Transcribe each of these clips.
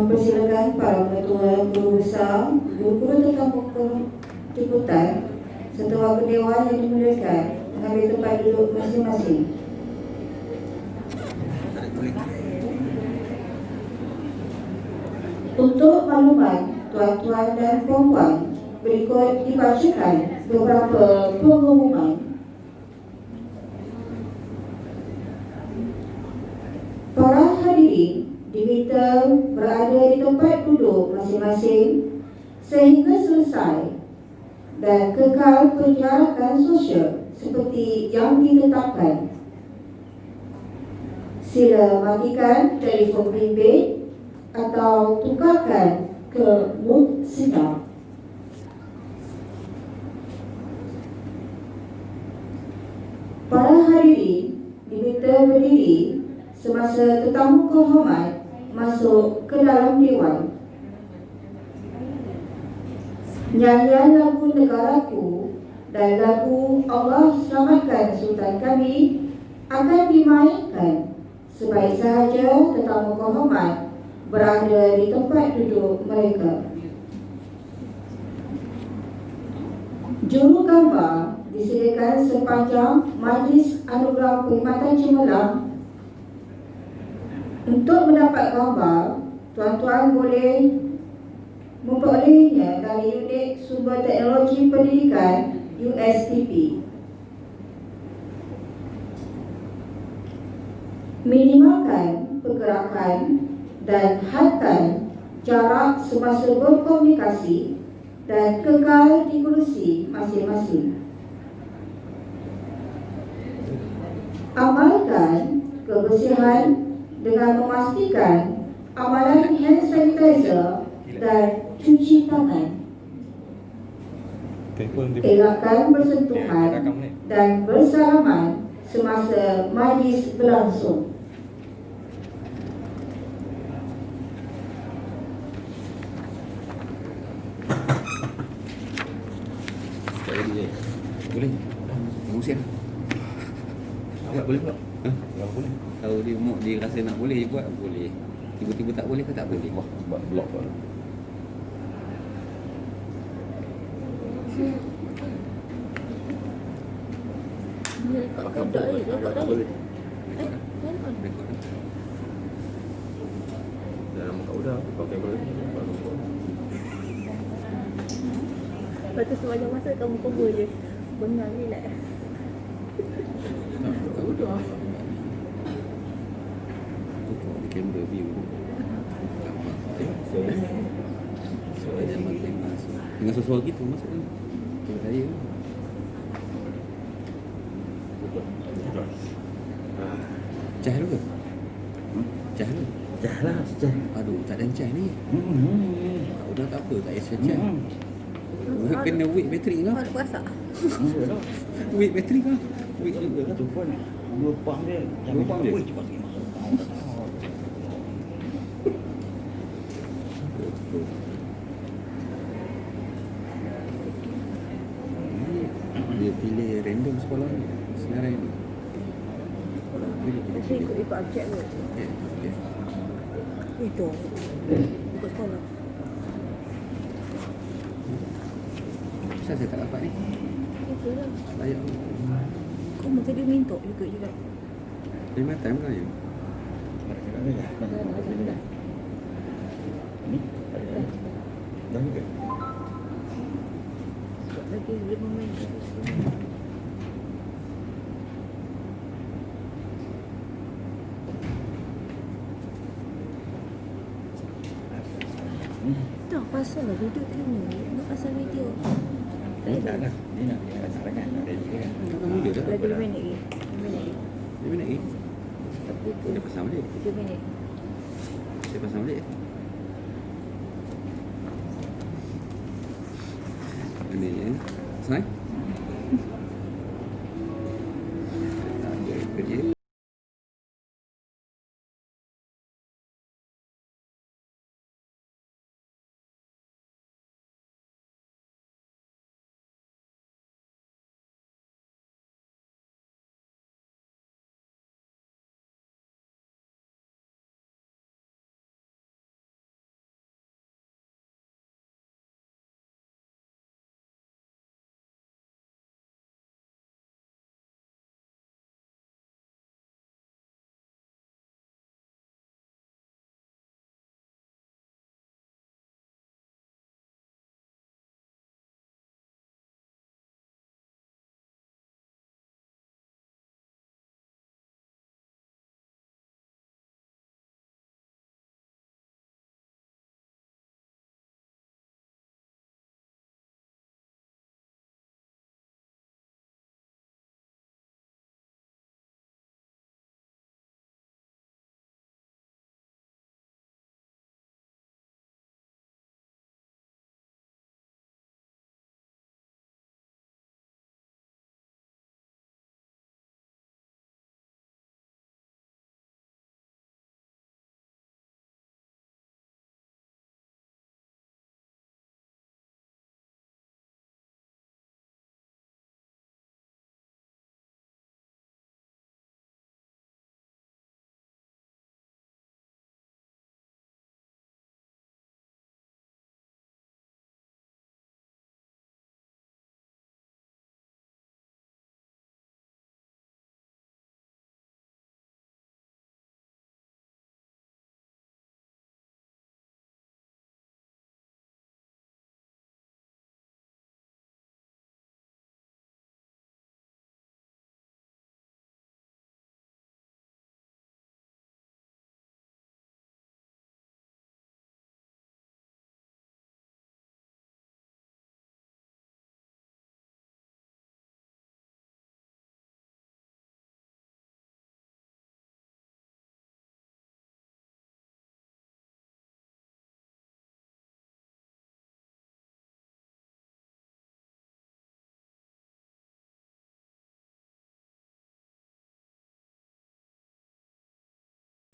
mempersilakan para ketua guru besar, guru-guru tetamu jemputan serta wakil dewan yang dimuliakan mengambil tempat duduk masing-masing. Untuk makluman tuan-tuan dan puan-puan, berikut dibacakan beberapa pengumuman. Para hadirin diminta berada di tempat duduk masing-masing sehingga selesai dan kekal penjarakan sosial seperti yang ditetapkan. Sila matikan telefon bimbit atau tukarkan ke mute sinar. Para hadirin diminta berdiri semasa tetamu kehormat masuk ke dalam dewan. Nyanyian lagu Negaraku dan lagu Allah Selamatkan Sultan Kami akan dimainkan sebaik sahaja tetamu kehormat berada di tempat duduk mereka. Juru gambar disediakan sepanjang Majlis Anugerah Perkhidmatan Cemerlang. Untuk mendapat gambar, tuan-tuan boleh memperolehnya dari Unit Sumber Teknologi Pendidikan USTP. Minimalkan pergerakan dan hadkan jarak semasa berkomunikasi dan kekal di kursi masing-masing. Amalkan kebersihan dengan memastikan amalan hand sanitizer dan cuci tangan. Elakkan bersentuhan dan bersalaman semasa majlis berlangsung. Boleh? Mengusir. Tak boleh pula. Tak boleh. Kalau dia mau dia rasa nak boleh je buat, boleh. Tiba-tiba tak boleh ke tak boleh? Wah, buat blok pula. Rekod dah ni. Dalam kau dah pakai boleh. Lepas tu sepanjang masa kamu cover je. Bengang ni lah. Kau dah. Tutup di kamera view. Suara dia makin masuk. Dengan sesuatu gitu maksudnya. Kalau saya cah lu ke? Cah lu? Cah lah, cah. Aduh, tak ada cah ni. Udah tak apa, tak payah cah. Kena weight bateri kau. Ada perasak. Weight bateri kau. Weight juga. Itu pun dua pang dia. Dua pang dia? Wih, cepat sikit masuk. Dia pilih random sekolah ni. Sekarang ni. Saya ikut objek ke? Okey, okey. Itu. Ikut sekolah. Kenapa saya tak dapat ni? Itu lah. Layak. Kau mesti dia minta juga. Lima time kau je. Dah. Ni? Ada. Dah ke? Lagi 5 minit. Tak pasal lah video tadi ni. Nak pasal video. Ni tak lah. Ni nak sangat. Ada juga kan. Kau muda dah. Lagi 5 minit lagi. 5 minit lagi. Dia minat ni. Tapi tu Dia pasang balik. 3 minit. Dia pasang balik. Ini ya. Sai.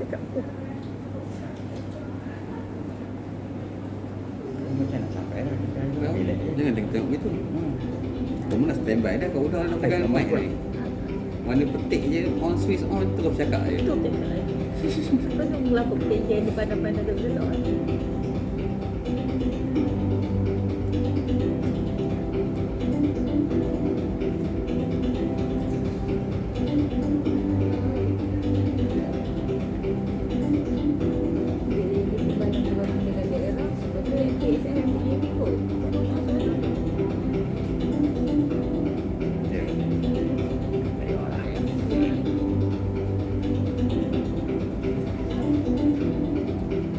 Cakap tu. Macam nak sampai dah. Bila dia. Jangan tengok gitu. Kamu nak standby dah, kau udah pegang mic ni. Mana petik je, on switch on, terus cakap je. Itu cakap lagi. Kau tunggu aku petik di pandang-pandang dulu.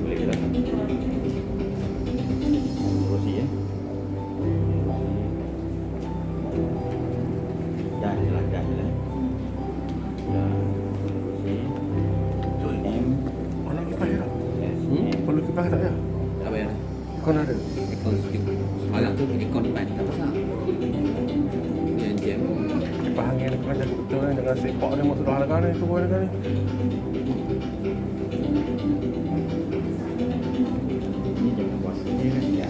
Boleh ke tak? Kursi ya. Dah je lah. Dah. Kursi. M. Mana kipas ya? S. Hmm? M. Perlu kipas tak ya? Tak payah dah. Kau ada? Aircon sikit. Semalam tu aircon depan, tak pasang. Jam. Kipas angin aku kan cakap betul kan. Jangan sepak ni masuk dalam kan ni. Turun kan ni. Ni jangan puasa dia kan. Ya.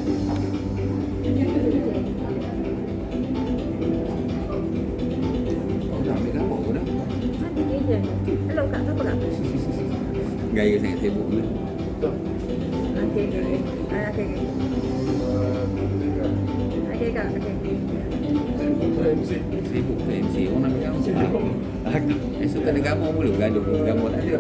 Kau dah ambil gambar pun dah. Mana dia? Hello kak, apa kak? Gaya sangat sibuk ni. Betul. Okey. Okey kak, okey. Betul MC. Sibuk ke MC. Orang nak pegang gambar. Aku. Esok tak ada gambar pula, gaduh. Gambar tak ada.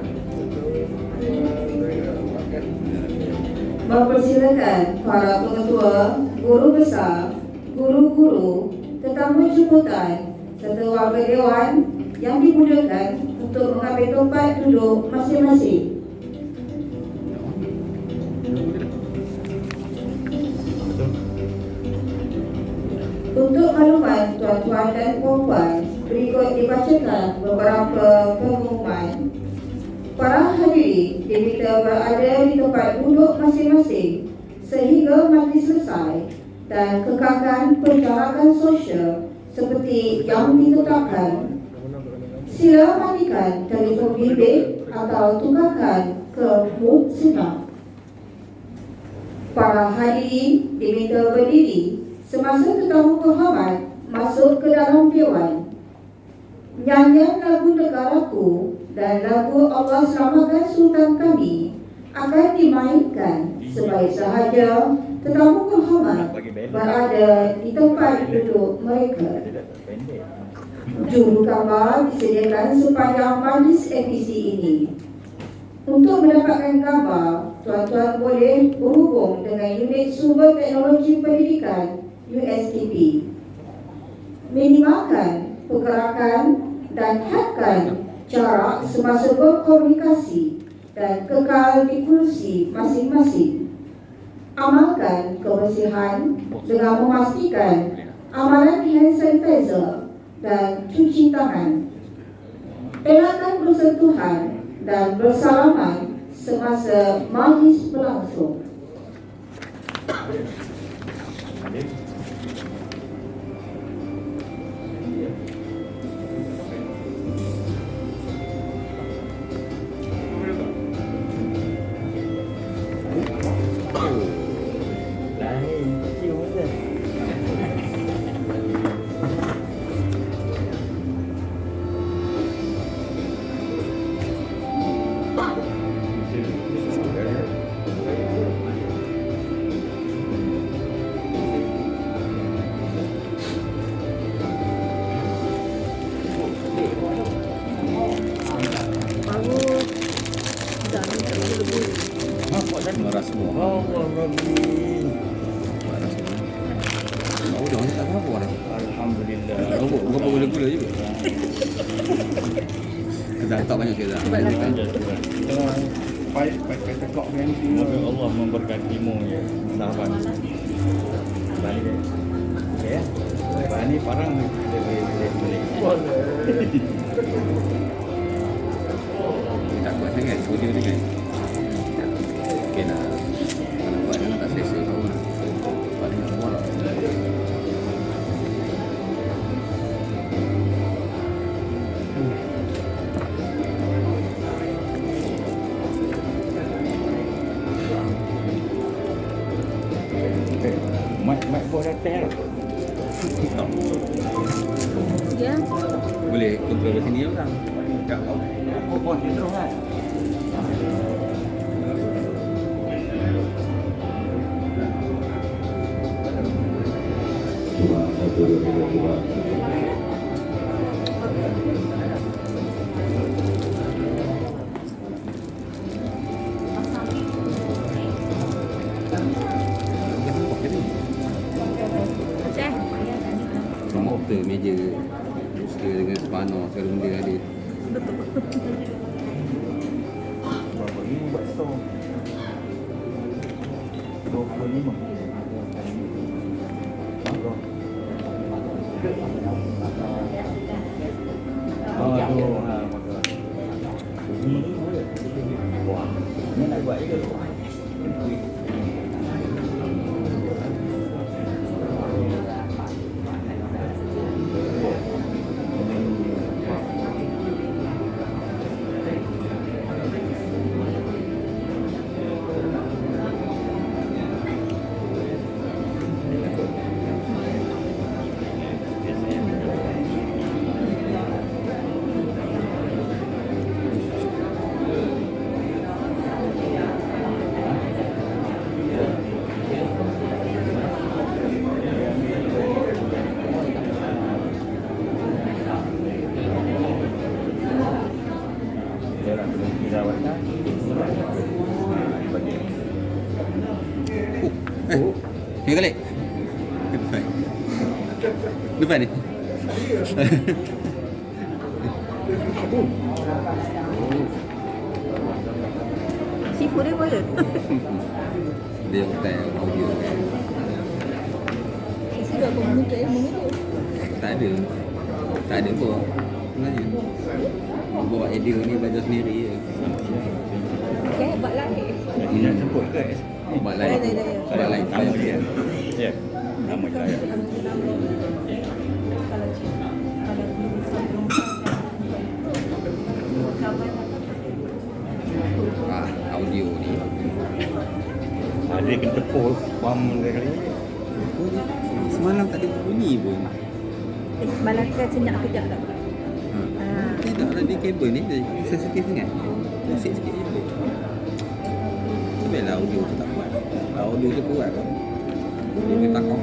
Mempersilakan para pengetua, guru besar, guru-guru, tetamu jemputan serta warga dewan yang dimudahkan untuk mengambil tempat duduk masing-masing. Betul. Untuk makluman tuan-tuan dan puan-puan, berikut dibacakan beberapa pengumuman. Para hadirin diminta berada di tempat duduk masing-masing sehingga majlis selesai dan kekalkan penjarakan sosial seperti yang ditetapkan. Sila matikan telefon bimbit atau tukarkan ke mood senang. Para hadirin diminta berdiri semasa tetamu berhormat masuk ke dalam dewan. Nyanyian lagu negaraku dan lagu Allah Selamatkan Sultan Kami akan dimainkan sebaik sahaja tetamu berhormat berada di tempat duduk mereka. Dia dah pendek. Juru gambar disediakan sepanjang majlis APC ini. Untuk mendapatkan gambar, tuan-tuan boleh berhubung dengan unit sumber teknologi pendidikan USTP. Minimalkan pergerakan dan hadkan jarak semasa berkomunikasi dan kekal di kursi masing-masing. Amalkan kebersihan dengan memastikan amalan hand sanitizer dan cuci tangan. Elakkan bersentuhan dan bersalaman semasa majlis berlangsung. Lain. Cium je. Baru dah minta lebih. Marah semua. Allah Rabbi. Marah semua. Oh, dah tak apa-apa dah. Alhamdulillah. Berapa gula-gula juga. Dah tak banyak kita. Kita baik tekok ni. Semoga Allah memberkatimu ya. Sahabat. Balik ya. Okey ya. Bahan ni parang boleh. Tak kuat sangat audio ni kan. Okey lah. Kalau buat dia tak selesa kau lah. Buat dia nak buat lah. Ya. Boleh kontrol kat sini orang. Tak apa pun dia terus kan. Macam Komputer, meja, setelah dengan spano, segala benda ada. Berapa ni buat store? 25. Aduh, maka ini boleh. Wah, ni nak buat je. Tiga kali. Depan. Depan ni. sifu dia boleh. Dia hotel audio. Isi dah komunikasi ilmu itu. Tak ada. Tak ada pun. Sebenarnya. Bawa idea ni belajar sendiri je. Okay, buat lain. Ini nak sebut ke? Buat lain. Buat lain. Nama dia. Ya. Nama saya. Audio ni. Ada kena tepul pam dia kali. Semalam tak ada bunyi pun. Semalam kita senyap kejap tak? Tidak lah dia kabel ni dia sensitif sangat. Pusing sikit je. Sebenarnya audio tu tak kuat. Audio tu kuat kan. Dia boleh takau.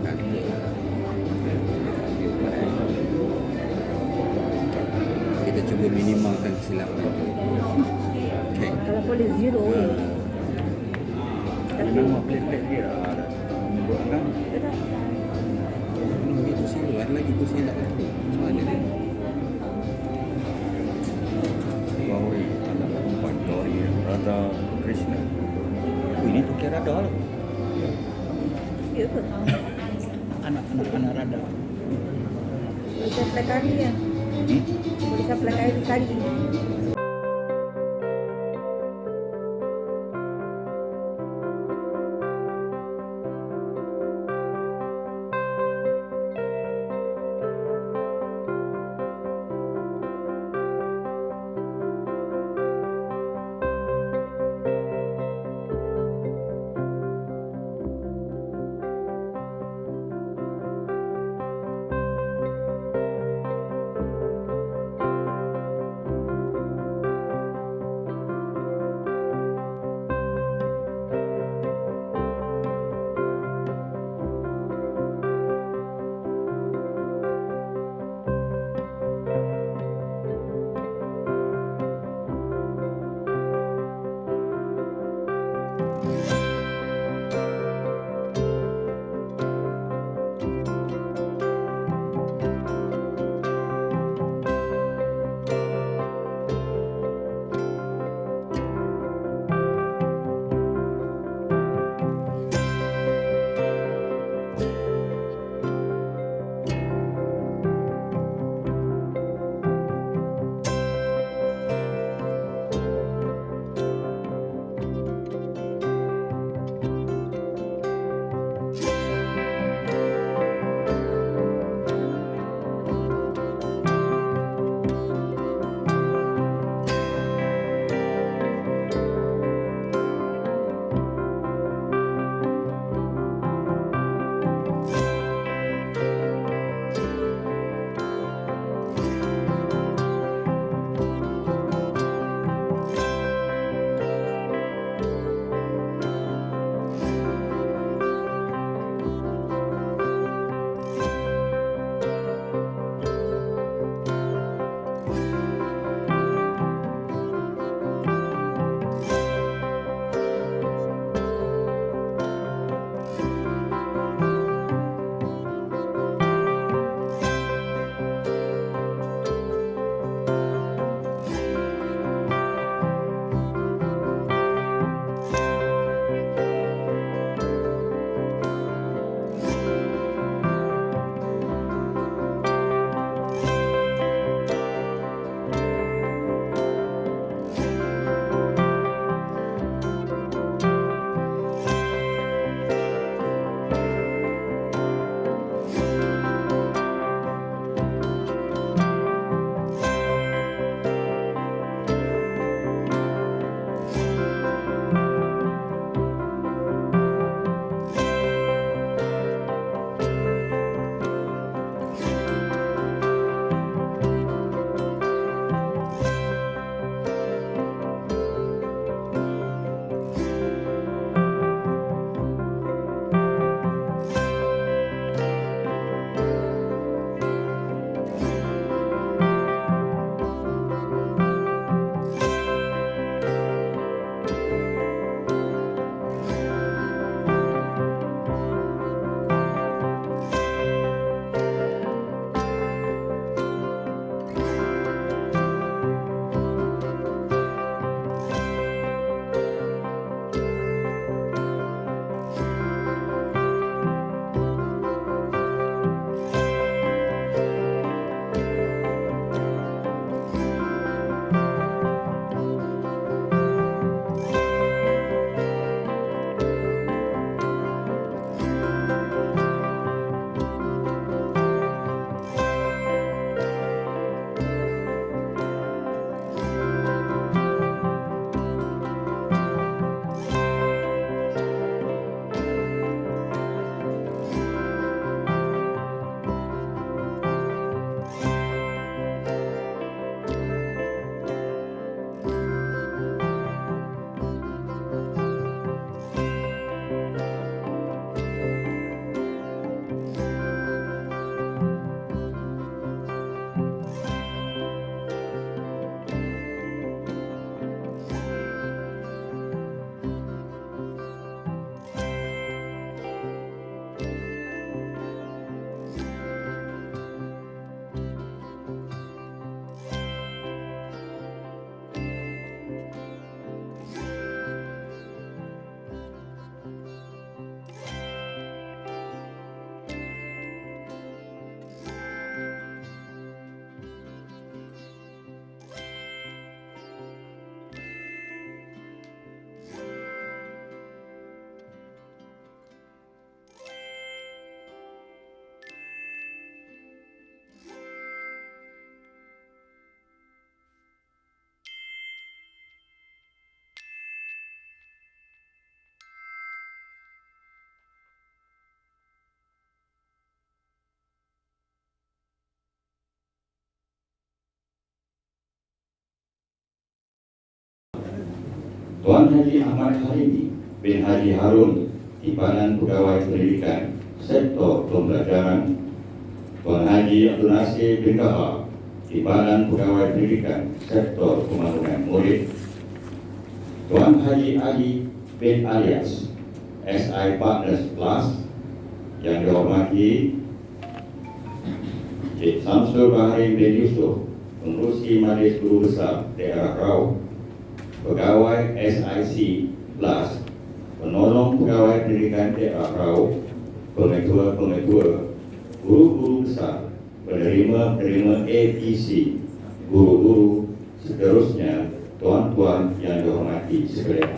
Kan. Kita cuba minimalkan kesilapan. Okay. Kalau boleh zero je. Nama plate-plate dia ada. Kan? Ini kursi tu ada lagi kursi yang tak betul. Mana dia? Gauri, anak perempuan Gauri, Radha Krishna. Oh, ini tu kira Radha lah. Ya ke? Anak Radha. Boleh supply kari ya? Boleh supply kari. Tuan Haji Ahmad Harimi bin Haji Harun, Timbalan Pegawai Pendidikan Sektor Pembelajaran. Tuan Haji Abdul Nasir bin Kahar, Timbalan Pegawai Pendidikan Sektor Pembangunan Murid. Tuan Haji Ali bin Alias, SI Partners Plus. Yang dihormati Cik Samsul Bahari bin Yusof, Pengerusi Majlis Guru Besar Daerah Rau, Pegawai SIC Plus, Penolong Pegawai Pendidikan Daerah Rau, Pengetua-pengetua, Guru-guru besar, penerima-penerima APC, guru-guru, seterusnya, tuan-tuan yang dihormati sekalian.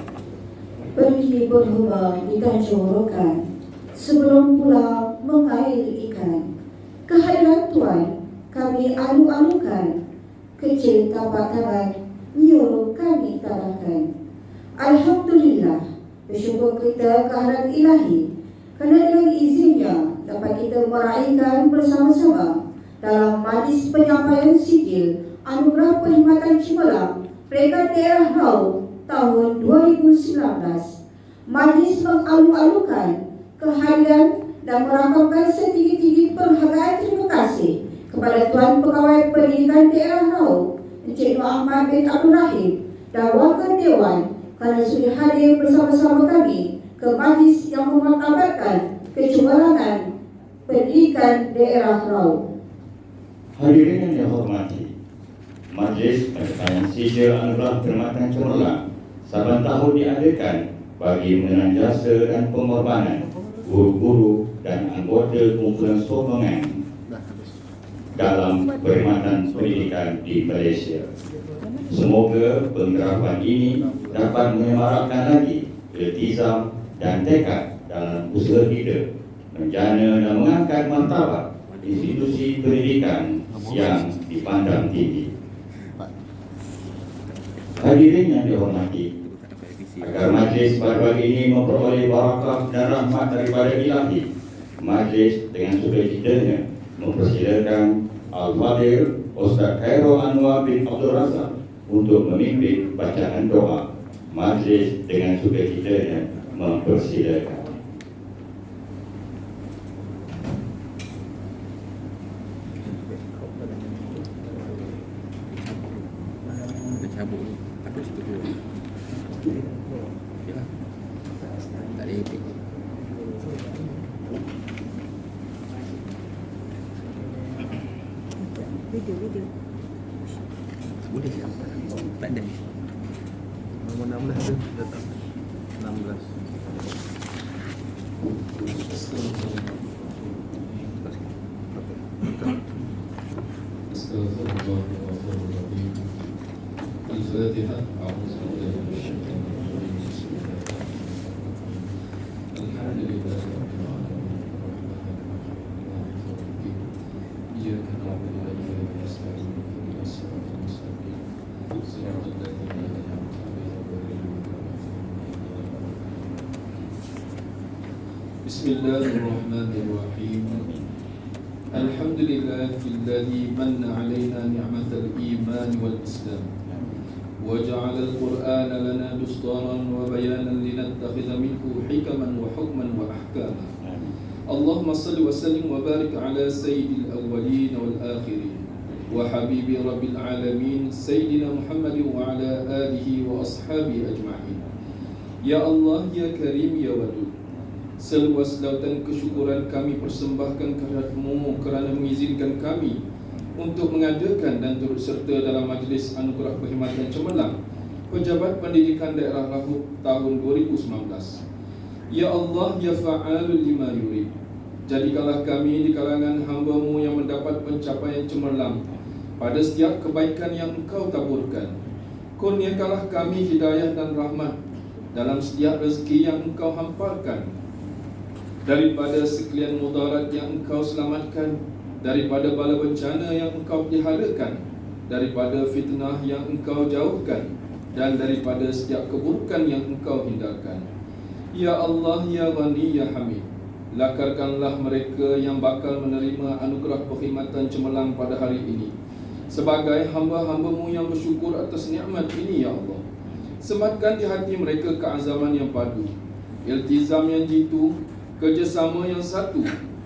Pergi berhubung di Tanjung Rokan, sebelum pula mengair ikan. Kehadiran Tuan kami alu-alukan, kecil tapak tangan nyuruh kami tarakan. Alhamdulillah, bersyukur kita kehadirat ilahi, kerana dengan izinnya dapat kita meraihkan bersama-sama dalam majlis penyampaian sijil Anugerah Perkhidmatan Cemerlang Peringkat Daerah Rau tahun 2019. Majlis mengalu-alukan kehadiran dan merakamkan setinggi-tinggi penghargaan terima kasih kepada Tuan Pegawai Pendidikan Daerah Rau Encik Nur Ahmad bin Abdul Rahim dan warga Dewan kerana sudi hadir bersama-sama kami ke majlis yang memartabatkan kecemerlangan pendidikan daerah Rau. Hadirin yang dihormati, Majlis Penyampaian Sijil Anugerah Perkhidmatan Cemerlang saban tahun diadakan bagi mengenang jasa dan pengorbanan guru-guru dan anggota kumpulan sokongan dalam perkhidmatan pendidikan di Malaysia. Semoga penggerapan ini dapat menyemarakkan lagi iltizam dan tekad dalam usaha kita menjana dan mengangkat martabat institusi pendidikan yang dipandang tinggi. Hadirin yang dihormati, agar majlis pada pagi ini memperoleh barakah dan rahmat daripada ilahi, majlis dengan sukacitanya mempersilakan Al-Fadhil Ustaz Khairul Anwar bin Abdul Razak untuk memimpin bacaan doa. Majlis dengan sukacitanya mempersilakan. Cabut ni, takut situ dulu. Ya, tak ada etik. Video. Boleh tak ada. Nombor 16 tu datang. 16. Astagfirullahaladzim. Al-Fatihah. A'udzubillahi minasyaitonir rajim. Alhamdulillah. Iyyaka na'budu wa iyyaka nasta'in. Ihdinas siratal mustaqim. Siratal ladzina an'amta 'alaihim ghairil maghdubi 'alaihim. Bismillahirrahmanirrahim. Alhamdulillahilladzi manna 'alaina ni'matal iman wal islam wa ja'ala al-Qur'ana lana dustaran wa bayanan linattakhidha minhu hikaman wa hukman wa ahkama. Allahumma salli wa sallim wa barik ala sayyidil awwalin wal akhirin wa habibi rabbil alamin sayyidina Muhammadin wa ala alihi wa ashabihi ajma'in. Ya Allah, ya Karim, ya Wadud, seluas lautan kesyukuran kami persembahkan kehadirat-Mu kerana mengizinkan kami untuk mengadakan dan turut serta dalam majlis Anugerah Perkhidmatan Cemerlang Pejabat Pendidikan Daerah Rau tahun 2019. Ya Allah, ya Fa'alul lima yurid, jadikanlah kami di kalangan hamba-Mu yang mendapat pencapaian cemerlang pada setiap kebaikan yang Engkau taburkan. Kurniakanlah kami hidayah dan rahmat dalam setiap rezeki yang Engkau hamparkan, daripada sekalian mudarat yang Engkau selamatkan, daripada bala bencana yang Engkau peliharakan, daripada fitnah yang Engkau jauhkan, dan daripada setiap keburukan yang Engkau hindarkan. Ya Allah, ya Ghani, ya Hamid, lakarkanlah mereka yang bakal menerima anugerah perkhidmatan cemerlang pada hari ini sebagai hamba-hamba-Mu yang bersyukur atas nikmat ini, ya Allah. Sematkan di hati mereka keazaman yang padu, iltizam yang jitu, kerjasama yang satu,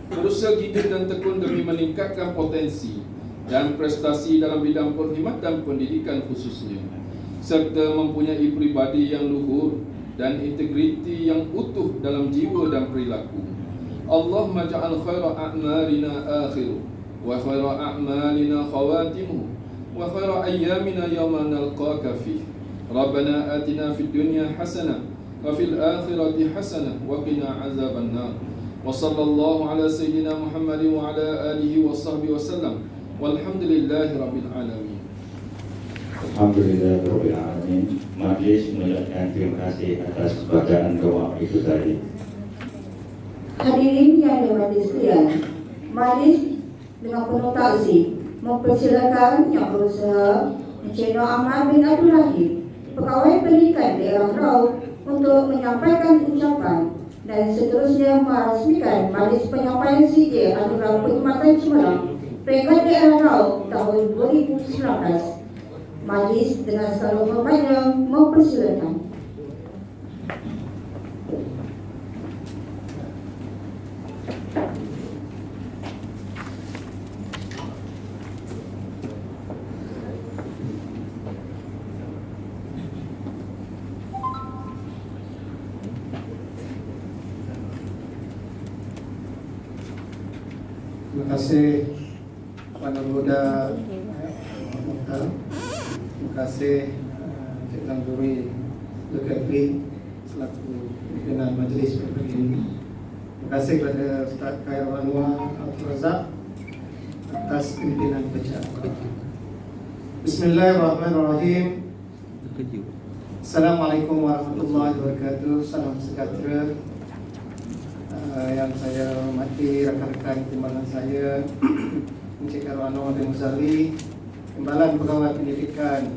berusaha giat dan tekun demi meningkatkan potensi dan prestasi dalam bidang perkhidmatan pendidikan khususnya, serta mempunyai pribadi yang luhur dan integriti yang utuh dalam jiwa dan perilaku. Allahumma ja'al khaira a'malina akhiru wa khaira a'malina khawatimu wa khaira ayyamina yawma nalqaka fih. Rabbana atina fid dunya hasanah wa fil akhirati hasanah wa qina azaban nar. Wa sallallahu ala sayyidina Muhammadin wa ala alihi wa sahbihi wasallam. Walhamdulillahi rabbil alamin. Alhamdulillahirabbil alamin. Majelis mengucapkan terima kasih atas bacaan doa itu tadi. Hadirin yang dirahmati sekalian, majlis dengan penuh takzim mempersilakan yang berusaha Encik Nur Ahmad bin Abdul Rahim, Pegawai Pendidikan Daerah Raub, untuk menyampaikan ucapan dan seterusnya merasmikan majlis penyampaian CJ Anugerah Perkhidmatan Cemerlang Peringkat Daerah Raub tahun 2019. Majlis dengan segala hormatnya mempersilakan. Terima kasih kepada Buddha Muka. Terima kasih Cik Tanzuri Zulkifli selaku pimpinan majlis pada pagi ini. Terima kasih kepada Ustaz Khairul Anwar Abdul Razak atas pimpinan bacaan. Bismillahirrahmanirrahim. Assalamualaikum warahmatullahi wabarakatuh. Salam sejahtera. Yang saya hormati rakan-rakan timbalan saya, Encik Khairul Anwar bin Muzali, Timbalan Pegawai Pendidikan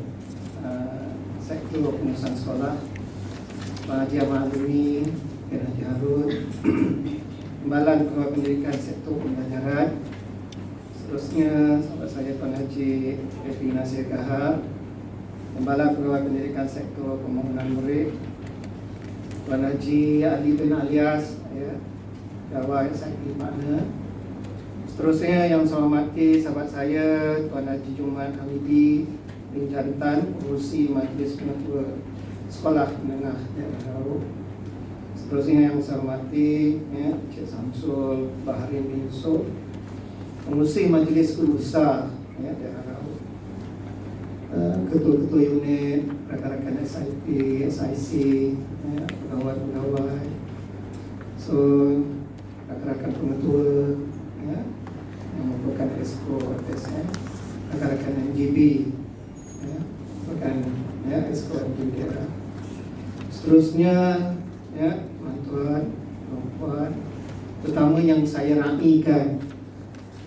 Sektor Pengurusan Sekolah, Pak Haji Ahmad Azmi, Pak Haji Harun, Timbalan Pegawai Pendidikan Sektor Pembelajaran, seterusnya sahabat saya Tuan Haji Efi Nasir Gahar, Timbalan Pegawai Pendidikan Sektor Pembangunan Murid, Tuan Haji Ali bin Alias, ya, Pegawai Sakti Makna. Seterusnya yang saya hormati sahabat saya Tuan Haji Jumat Hamidi bin Jantan, pengurusi Majlis Pengetua Sekolah Menengah Daerah Raub. Seterusnya yang saya hormati, ya, Cik Samsul Baharin bin Yusuf, pengurusi Majlis Guru Besar, ya, Daerah Raub. Ketua-ketua unit, rakan-rakan SIP, SIC, ya, pegawai-pegawai, so rakan-rakan pengetua, ya, yang merupakan Esko ATSN, rakan-rakan MGB, ya, merupakan, ya, Esko MGB daerah. Seterusnya, ya, tuan-tuan, perempuan, terutama yang saya ramikan,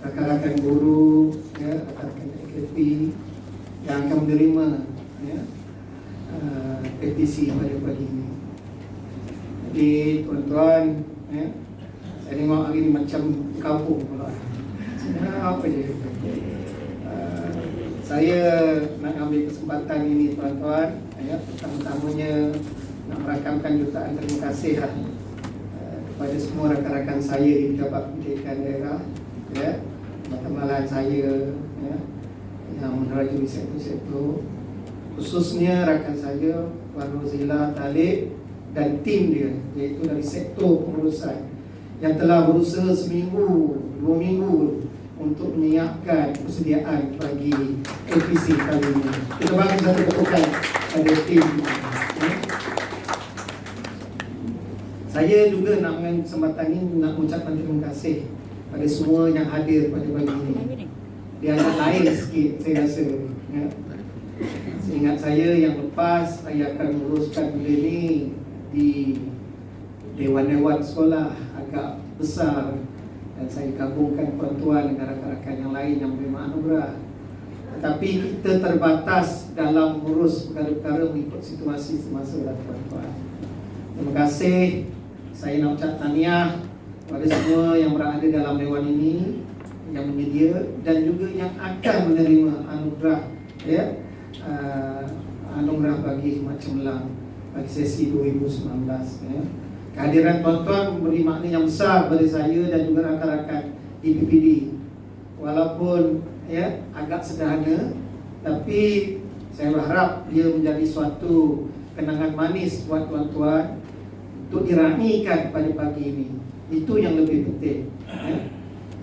rakan-rakan guru, ya, rakan-rakan AKP yang akan menerima, ya, petisi pada pagi ini. Jadi tuan-tuan, ya, saya tengok hari ini macam kampung pula. Apa je? Saya nak ambil kesempatan ini tuan-tuan, ya, pertama-tamanya nak merakamkan jutaan terima kasih lah, kepada semua rakan-rakan saya di Pejabat Pendidikan Daerah, ya, teman-teman saya, ya, yang menerajui sektor-sektor, khususnya rakan saya Puan Rozila Talib dan tim dia, iaitu dari sektor pengurusan, yang telah berusaha seminggu, 2 minggu untuk menyiapkan persediaan bagi APC kali ini. Kita bagi satu keputusan pada tim. Saya juga nak mengambil kesempatan ini nak mengucapkan terima kasih pada semua yang hadir pada pagi ini. Dia agak lain sikit saya rasa, ya. Seingat saya yang lepas, saya akan menguruskan benda ni di dewan-dewan sekolah agak besar, dan saya gabungkan tuan-tuan dengan rakan-rakan yang lain yang menerima anugerah. Tetapi kita terbatas dalam mengurus perkara-perkara mengikut situasi semasa dan tuan-tuan. Terima kasih. Saya nak ucap tahniah kepada semua yang berada dalam dewan ini, yang menyedia dan juga yang akan menerima anugerah, ya, anugerah bagi Hikmat Cemerlang bagi sesi 2019 ya. Kehadiran tuan-tuan memberi makna yang besar bagi saya dan juga rakan-rakan di PPD. Walaupun ya agak sederhana, tapi saya berharap dia menjadi suatu kenangan manis buat tuan-tuan untuk diraihkan pada pagi ini. Itu yang lebih penting ya.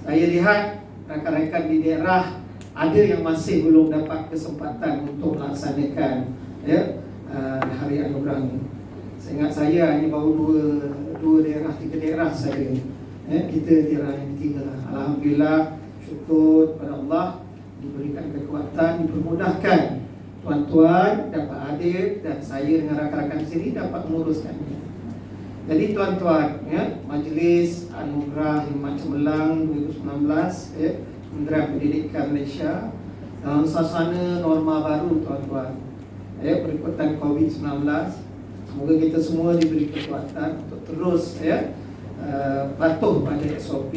Saya lihat rakan-rakan di daerah ada yang masih belum dapat kesempatan untuk melaksanakan ya hari anugerah ini. Seingat saya ini baru dua daerah, 3 daerah saja. Kita daerah yang 3 lah. Alhamdulillah, syukur kepada Allah diberikan kekuatan, dipermudahkan tuan-tuan dapat hadir dan saya dengan rakan-rakan di sini dapat menguruskannya. Jadi tuan-tuan, ya, Majlis Anugerah Hikmat Cemerlang 2019 ya, Kementerian Pendidikan Malaysia dalam suasana norma baru tuan-tuan. Ya, berikutan COVID-19. Semoga kita semua diberi kekuatan untuk terus ya patuh pada SOP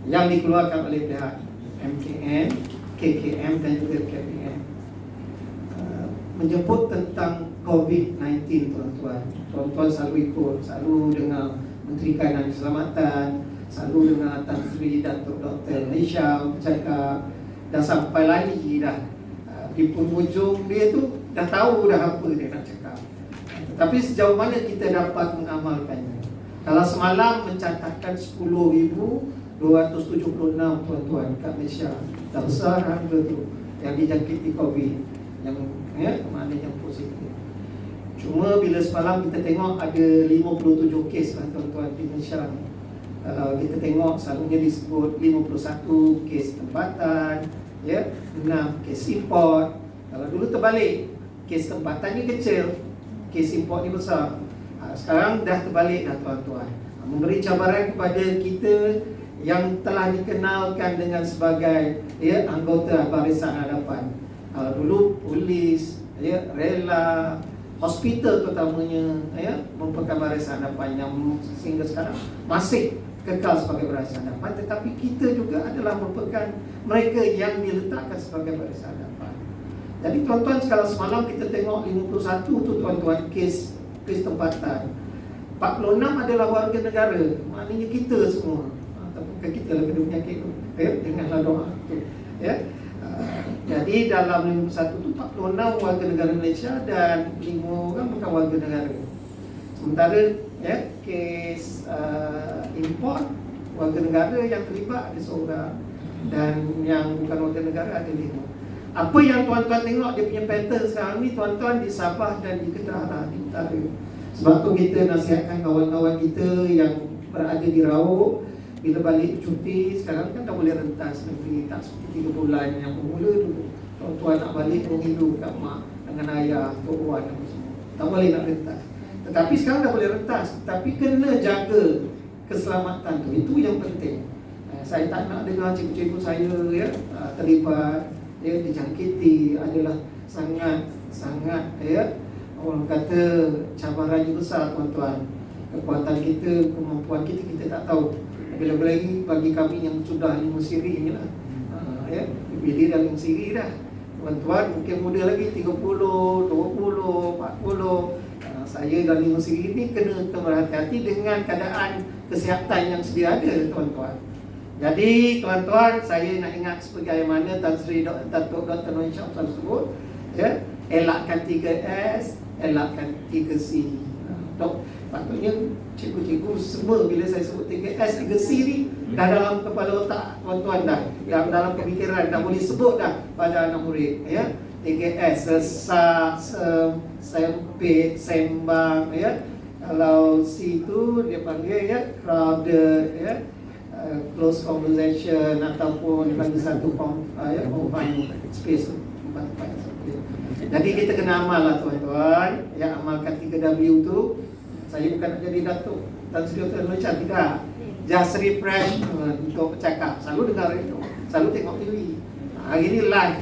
yang dikeluarkan oleh pihak MKN, KKM dan juga KPM. Menyebut tentang COVID-19 tuan-tuan. Tuan-tuan selalu ikut, selalu dengar Menteri Kanan Keselamatan, selalu dengar Tan Sri Datuk Dr. Malaysia bercakap, dah sampai lagi dah di penghujung dia tu dah tahu dah apa dia nak cakap. Tapi sejauh mana kita dapat mengamalkannya? Kalau semalam mencatatkan 10,276 tuan-tuan kat Malaysia, dah besar harga tu yang dijangkiti COVID, yang ya maknanya positif. Cuma bila semalam kita tengok ada 57 kes lah tuan-tuan di Malaysia ni. Kalau kita tengok selalunya disebut 51 kes tempatan, ya, 6 kes import. Kalau dulu terbalik, kes tempatan ni kecil, kes import ni besar. Sekarang dah terbalik dah tuan-tuan. Memberi cabaran kepada kita yang telah dikenalkan dengan sebagai ya anggota Barisan Hadapan. Dulu polis, ya, rela, hospital terutamanya ya merupakan Barisan Hadapan yang sehingga sekarang masih kekal sebagai Barisan Hadapan, tetapi kita juga adalah merupakan mereka yang diletakkan sebagai Barisan Hadapan. Jadi tuan-tuan, kalau semalam kita tengok 51 tu tuan-tuan kes tempatan, 46 adalah warga negara, maknanya kita semua. Tapi bukan kita lah kena penyakit tu ya, dengarlah doa tu ya. Jadi dalam 51 tu 46 warga negara Malaysia dan 5 orang bukan warga negara. Sementara ya kes import warga negara yang terlibat ada seorang dan yang bukan warga negara ada 5. Apa yang tuan-tuan tengok dia punya pattern sekarang ni tuan-tuan di Sabah dan di Kedah, di utara. Sebab tu kita nasihatkan kawan-kawan kita yang berada di Rauk, bila balik cuti sekarang kan dah boleh rentas negeri, tak seperti 3 bulan yang bermula dulu. Tuan-tuan nak balik menghidu kat mak dengan ayah, tok wan apa semua, tak boleh nak rentas. Tetapi sekarang dah boleh rentas, tapi kena jaga keselamatan tu, itu yang penting. Saya tak nak dengar cikgu-cikgu saya ya terlibat ya dijangkiti, adalah sangat ya orang kata cabaran yang besar tuan-tuan. Kekuatan kita, kemampuan kita tak tahu. Bila lagi bagi kami yang sudah 5 siri ni lah ya, bila dah 5 siri dah tuan-tuan, mungkin muda lagi 30, 20, 40. Saya dah 5 siri ni kena berhati-hati dengan keadaan kesihatan yang sedia ada tuan-tuan. Jadi tuan-tuan, saya nak ingat sebagaimana Tan Sri Datuk Dr. Noor Syah tersebut ya, elakkan 3S, elakkan 3C. Patutnya cikgu-cikgu semua bila saya sebut 3S, 3C ni dah dalam kepala otak tuan-tuan dah, dalam pemikiran dah boleh sebut dah pada anak murid ya. 3S, sesak, sempit, sembang ya. Kalau C tu dia panggil ya crowded ya, close conversation ataupun dipanggil satu confined space. Jadi kita kena amal lah tuan-tuan ya, amalkan 3W tu. Saya bukan nak jadi Datuk Tan Sri Dr. Macam tidak, just refresh untuk bercakap, selalu dengar radio, selalu tengok TV. Hari ni live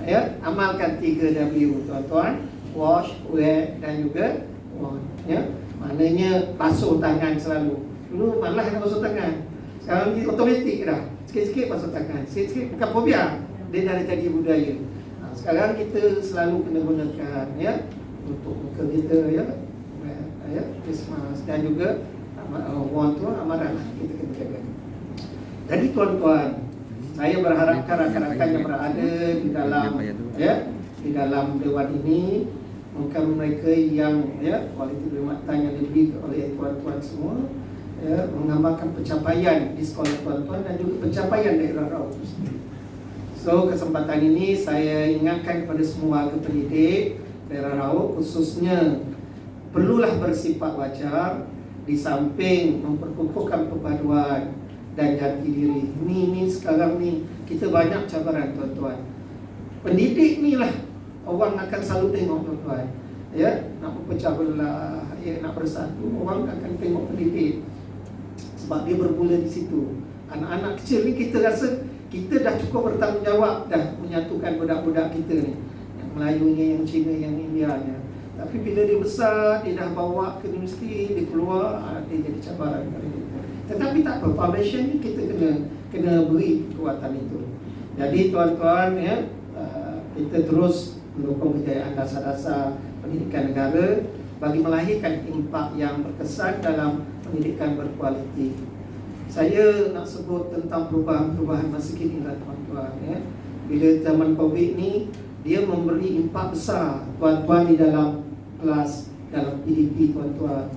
ya, amalkan 3W tuan-tuan, wash, wear dan juga on ya. Maknanya basuh tangan selalu. Dulu malas nak basuh tangan, sekarang ni automatik dah, sikit-sikit basuh tangan, sikit-sikit, bukan fobia, dia dah jadi budaya. Sekarang kita selalu kena gunakan ya untuk muka kita ya, Christmas dan juga orang tua amaran kita kena jaga. Jadi tuan-tuan, saya berharapkan rakan-rakan yang berada di dalam di dalam dewan ini, bukan mereka yang kualiti perkhidmatan yang diberi oleh tuan-tuan semua menggambarkan pencapaian di sekolah tuan-tuan dan juga pencapaian daerah Raut itu sendiri. So kesempatan ini saya ingatkan kepada semua warga pendidik daerah Raut, khususnya perlulah bersifat wajar di samping memperkukuhkan perpaduan dan jati diri. Ini sekarang ni kita banyak cabaran tuan-tuan. Pendidik ni lah orang akan selalu tengok tuan-tuan. Nak berpecah belah, nak bersatu, orang akan tengok pendidik sebab dia bermula di situ. Anak-anak kecil ni kita rasa kita dah cukup bertanggungjawab dah menyatukan budak-budak kita ni, yang Melayunya, yang Cina, yang Indianya. Tapi bila dia besar, dia dah bawa ke universiti, dia keluar, dia jadi cabaran kepada kita. Tetapi tak apa, foundation ni kita kena beri kekuatan itu. Jadi tuan-tuan kita terus mendukung kejayaan dasar-dasar pendidikan negara bagi melahirkan impak yang berkesan dalam pendidikan berkualiti. Saya nak sebut tentang perubahan-perubahan masa kini lah tuan-tuan. Bila zaman Covid ni, dia memberi impak besar tuan-tuan di dalam kelas, dalam PDP tuan-tuan.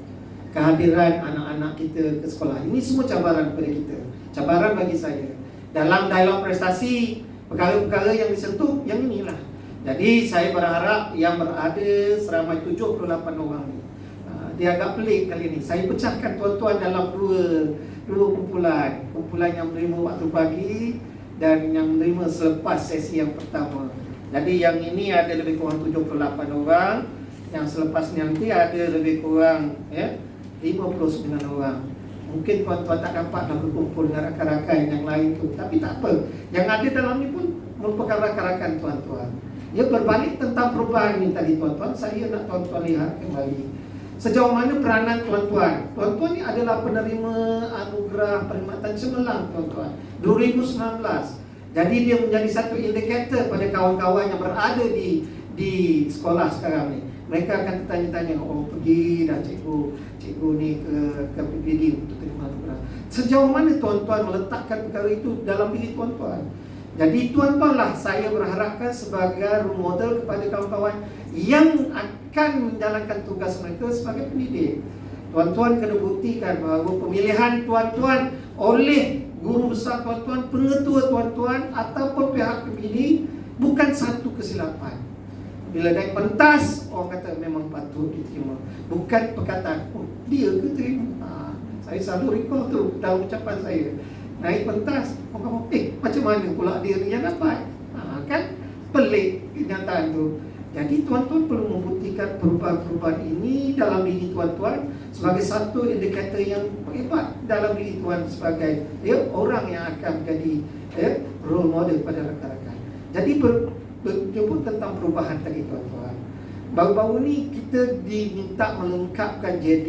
Kehadiran anak-anak kita ke sekolah, ini semua cabaran kepada kita, cabaran bagi saya. Dalam dialog prestasi, perkara-perkara yang disentuh, yang inilah. Jadi saya berharap yang berada seramai 78 orang ni, dia agak pelik kali ini. Saya pecahkan tuan-tuan dalam dua kumpulan. Kumpulan yang menerima waktu pagi dan yang menerima selepas sesi yang pertama. Jadi yang ini ada lebih kurang 78 orang. Yang selepas ni nanti ada lebih kurang 59 orang. Mungkin tuan-tuan tak dapat nak berkumpul dengan rakan-rakan yang lain tu, tapi tak apa. Yang ada dalam ni pun merupakan rakan-rakan tuan-tuan. Ia berbalik tentang perubahan ni tadi tuan-tuan. Saya nak tuan-tuan lihat kembali sejauh mana peranan tuan-tuan. Tuan-tuan ni adalah penerima anugerah perkhidmatan cemerlang tuan-tuan 2019. Jadi dia menjadi satu indikator pada kawan-kawan yang berada di sekolah sekarang ni. Mereka akan tanya-tanya, pergi dah cikgu ni ke PPD untuk terima anugerah. Sejauh mana tuan-tuan meletakkan perkara itu dalam diri tuan-tuan. Jadi tuan-tuan lah saya berharapkan sebagai role model kepada kawan-kawan yang akan menjalankan tugas mereka sebagai pendidik. Tuan-tuan kena buktikan bahawa pemilihan tuan-tuan oleh guru besar tuan-tuan, pengetua tuan-tuan ataupun pihak pendidik bukan satu kesilapan. Bila naik pentas, orang kata memang patut diterima. Bukan perkataan, dia ke terima. Saya selalu recall tu dalam ucapan saya. Naik pentas, orang kata, macam mana pula dia ni yang dapat? Kan pelik kenyataan tu. Jadi tuan-tuan perlu membuktikan perubahan-perubahan ini dalam diri tuan-tuan sebagai satu indikator yang hebat dalam diri tuan sebagai orang yang akan menjadi role model pada rakan-rakan. Jadi berjumpa tentang perubahan tadi tuan-tuan. Baru-baru ni kita diminta melengkapkan JD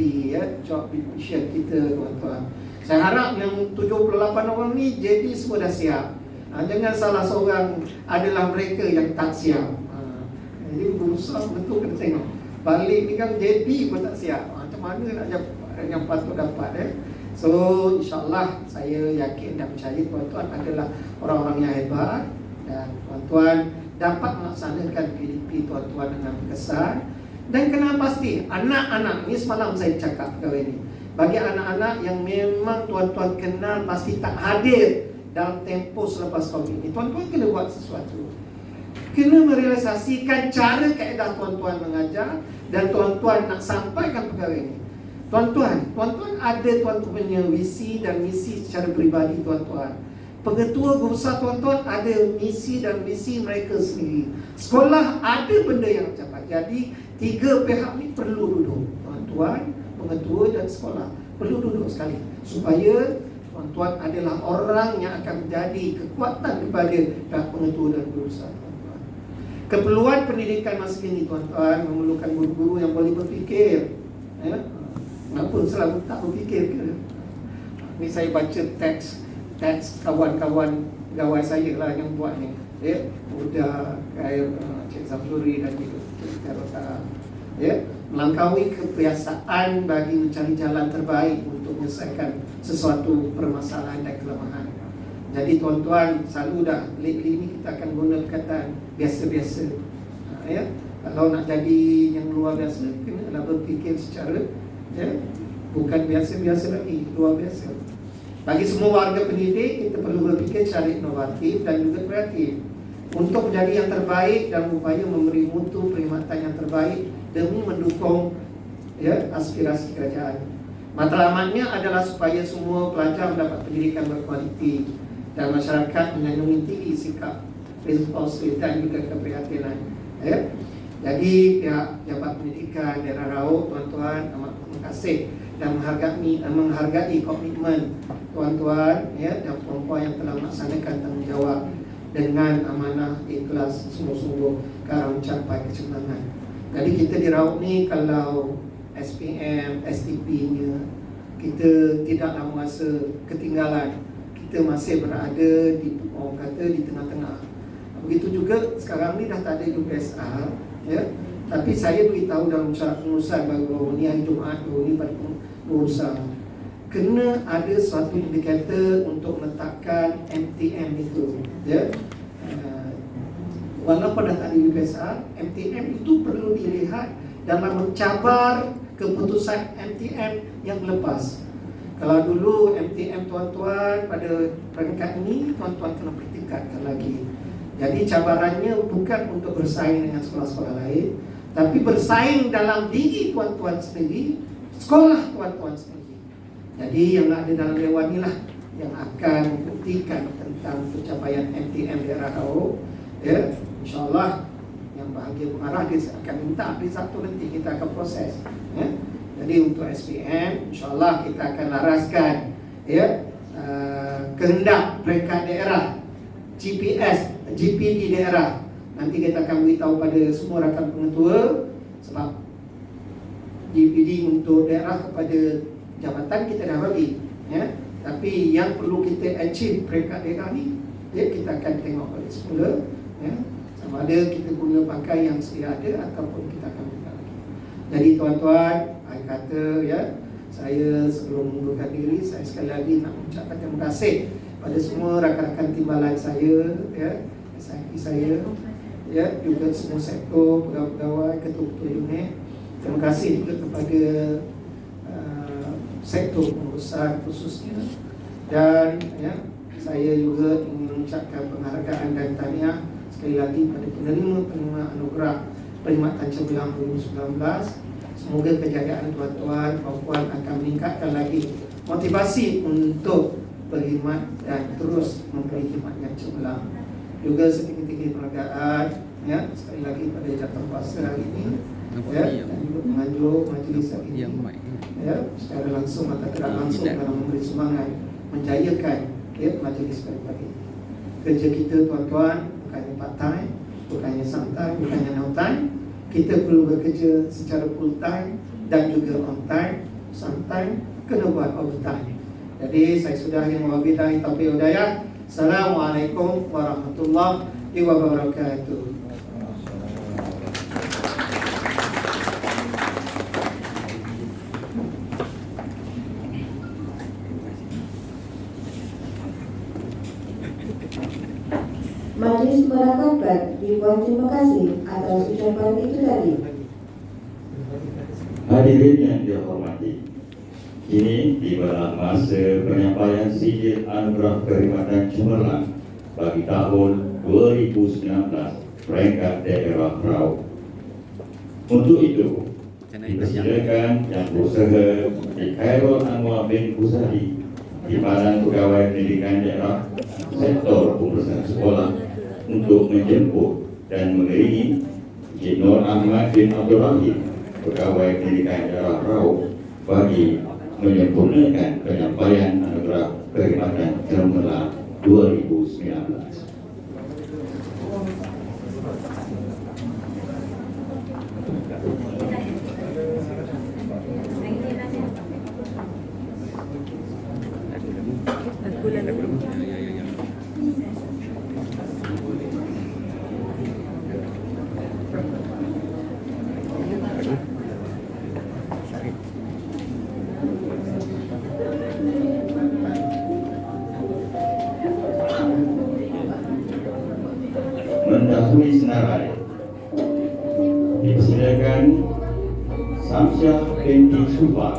job description kita tuan-tuan. Saya harap yang 78 orang ni JD semua dah siap. Jangan salah seorang adalah mereka yang tak siap. Jadi berusaha betul kena tengok. Balik ni kan JD pun tak siap. Macam mana nak yang patut dapat So insyaAllah saya yakin dan percaya tuan-tuan adalah orang-orang yang hebat. Dan tuan-tuan dapat melaksanakan PDP tuan-tuan dengan berkesan. Dan kena pasti anak-anak ni, semalam saya cakap perkara ini, bagi anak-anak yang memang tuan-tuan kenal pasti tak hadir dalam tempoh selepas Covid ini, tuan-tuan kena buat sesuatu. Kena merealisasikan cara kaedah tuan-tuan mengajar dan tuan-tuan nak sampaikan perkara ini. Tuan-tuan ada tuan-tuan punya visi dan misi secara peribadi tuan-tuan. Pengetua guru besar tuan-tuan ada misi dan visi mereka sendiri. Sekolah ada benda yang capai. Jadi tiga pihak ni perlu duduk. Tuan-tuan, pengetua dan sekolah perlu duduk sekali supaya tuan-tuan adalah orang yang akan menjadi kekuatan kepada pihak pengetua dan guru besar tuan-tuan. Keperluan pendidikan masa kini tuan-tuan memerlukan guru-guru yang boleh berfikir. Kenapa selalu tak berfikir ke? Ni saya baca teks teks kawan-kawan pegawai saya lah yang buat ni. Ya, Buddha, Cik Zamzuri dan juga Cik Terota. Ya, melangkaui kebiasaan bagi mencari jalan terbaik untuk menyelesaikan sesuatu permasalahan dan kelemahan. Jadi tuan-tuan, selalu dah lately ni kita akan guna perkataan biasa-biasa. Ya, kalau nak jadi yang luar biasa, kena berfikir secara bukan biasa-biasa lagi, luar biasa. Bagi semua warga pendidik, kita perlu berfikir secara inovatif dan juga kreatif untuk menjadi yang terbaik dan upaya memberi mutu perkhidmatan yang terbaik demi mendukung aspirasi kerajaan. Matlamatnya adalah supaya semua pelajar mendapat pendidikan berkualiti dan masyarakat menyanjungi tinggi sikap responsif dan juga keprihatinan. Jadi pihak Jabat Pendidikan Daerah Rauk, tuan-tuan, amat terima kasih dan menghargai komitmen tuan-tuan dan puan-puan yang telah melaksanakan tanggungjawab dengan amanah, ikhlas, sungguh-sungguh ke arah mencapai kecenderungan. Jadi kita di Rauk ni, kalau SPM, STP-nya kita tidaklah merasa ketinggalan. Kita masih berada di, orang kata, di tengah-tengah. Begitu juga sekarang ni dah tak ada UPSR, tapi saya beritahu dalam syarat pengurusan baru ni hari Jumaat baru ni pada pengurusan, kena ada suatu indikator untuk meletakkan MTM itu. Walaupun dah tak ada UPSR, MTM itu perlu dilihat dalam mencabar keputusan MTM yang lepas. Kalau dulu MTM tuan-tuan pada peringkat ini, tuan-tuan kena pertikatkan lagi. Jadi cabarannya bukan untuk bersaing dengan sekolah-sekolah lain, tapi bersaing dalam diri tuan-tuan sendiri, sekolah tuan-tuan sendiri. Jadi yang ada dalam dewan inilah yang akan membuktikan tentang pencapaian MTM daerah Rauk. InsyaAllah yang bahagia pengarah dia akan minta hari Sabtu nanti kita akan proses. Jadi untuk SPM, insyaAllah kita akan laraskan kehendak peringkat daerah, GPS, GPD daerah. Nanti kita akan beritahu pada semua rakan pengetua, sebab GPD untuk daerah kepada jabatan kita dah bagi, tapi yang perlu kita achieve peringkat daerah ni, kita akan tengok balik semula, sama ada kita guna pakai yang sedia ada ataupun kita akan buka lagi. Jadi tuan-tuan, saya kata saya sebelum mengundurkan diri, saya sekali lagi nak mengucapkan terima kasih pada semua rakan-rakan timbalan saya, SIP saya, juga semua sektor, pegawai-pegawai, ketua-ketua unit. Terima kasih juga kepada sektor pengurusan khususnya. Dan saya juga ingin mengucapkan penghargaan dan tahniah sekali lagi pada penerima anugerah Perkhidmatan Cemerlang 2019. Semoga kejayaan tuan-tuan, puan-puan akan meningkatkan lagi motivasi untuk berkhidmat dan terus memberi khidmat yang cemerlang. Juga setinggi-tinggi penghargaan sekali lagi pada jatuh puasa hari ini, dan juga penganjur majlis hari ini, secara langsung atau tidak langsung dalam memberi semangat menjayakan majlis pagi-pagi. Kerja kita tuan-tuan bukannya part time, bukannya santai, bukannya no time. Kita perlu bekerja secara full time dan juga on time, santai, kena buat overtime. Jadi saya sudahi, wabillahi taufiq wal hidayah. Assalamualaikum warahmatullahi wabarakatuh. Majlis merakamkan ribuan terima kasih atas ucapan itu tadi. Hadirin yang dihormati, kini tibalah masa penyampaian sijil anugerah perkhidmatan cemerlang bagi tahun 2019 peringkat daerah Rauk. Untuk itu, dipersilakan yang berusaha di Khairul Anwar bin Husari, Timbalan Pegawai Pendidikan Daerah Sektor Pengurusan Sekolah, untuk menjemput dan mengiringi Encik Nur Ahmad bin Abdul Rahim, Pegawai Pendidikan Daerah Rauk, bagi menyempurnakan penyampaian anugerah perkhidmatan cemerlang 2019. bulan ni. Ya, ya, ya. Mendahului senarai dipersilakan Samsyah binti Subah